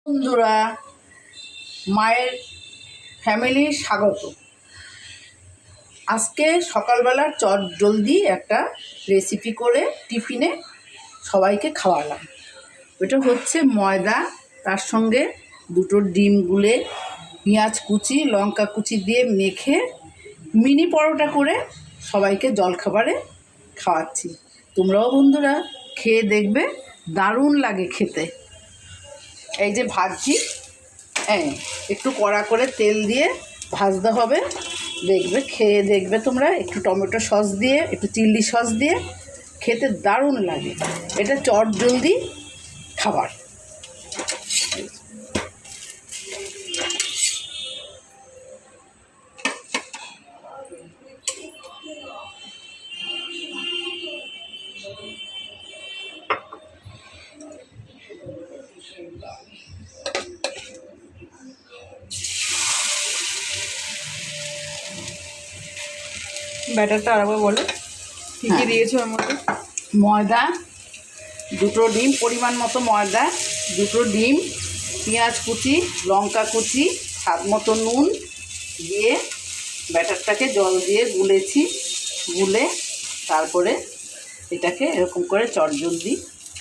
বন্ধুরা, মায়ের ফ্যামিলি স্বাগত। আজকে সকালবেলা চট জলদি একটা রেসিপি করে টিফিনে সবাইকে খাওয়ালাম। ওটা হচ্ছে ময়দা, তার সঙ্গে দুটো ডিম গুলে পেঁয়াজ কুচি লঙ্কা কুচি দিয়ে মেখে মিনি পরোটা করে সবাইকে জলখাবারে খাওয়াচ্ছি। তোমরাও বন্ধুরা খেয়ে দেখবে, দারুণ লাগে খেতে। এই যে ভাজছি, একটু কড়া করে তেল দিয়ে ভাজতে হবে। দেখবে, খেয়ে দেখবে তোমরা, একটু টমেটো সস দিয়ে, একটু চিলি সস দিয়ে খেতে দারুণ লাগে। এটা চট জলদি খাবার। ব্যাটারটা আরেকবার বলো, কী কী দিয়েছো ওর মধ্যে? ময়দা, দুটো ডিম, পরিমাণ মতো ময়দা, দুটো ডিম, পেঁয়াজ কুচি, লঙ্কা কুচি, স্বাদ মতো নুন দিয়ে ব্যাটারটাকে জল দিয়ে গুলেছি। গুলে তারপরে এটাকে এরকম করে চটজলদি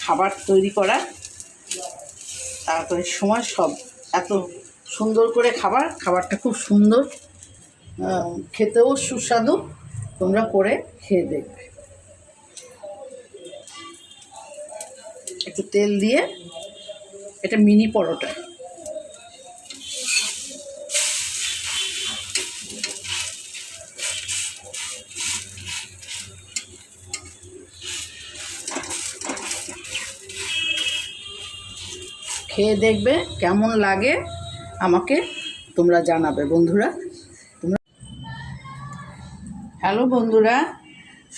খাবার তৈরি করা। তারপরে সময় সব এত সুন্দর করে খাবারটা খুব সুন্দর, খেতেও সুস্বাদু। তোমরা করে খেয়ে দেখবে। একটু তেল দিয়ে, এটা মিনি পরোটা। খেয়ে দেখবে কেমন লাগে, আমাকে তোমরা জানাবে বন্ধুরা। হ্যালো বন্ধুরা,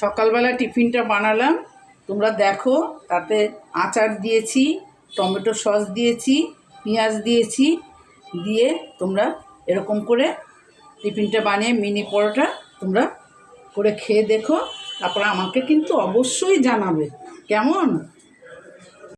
সকালবেলা টিফিনটা বানালাম। তোমরা দেখো, তাতে আচার দিয়েছি, টমেটো সস দিয়েছি, পেঁয়াজ দিয়েছি, দিয়ে তোমরা এরকম করে টিফিনটা বানিয়ে মিনি পরোটা তোমরা করে খেয়ে দেখো। তারপরে আমাকে কিন্তু অবশ্যই জানাবে কেমন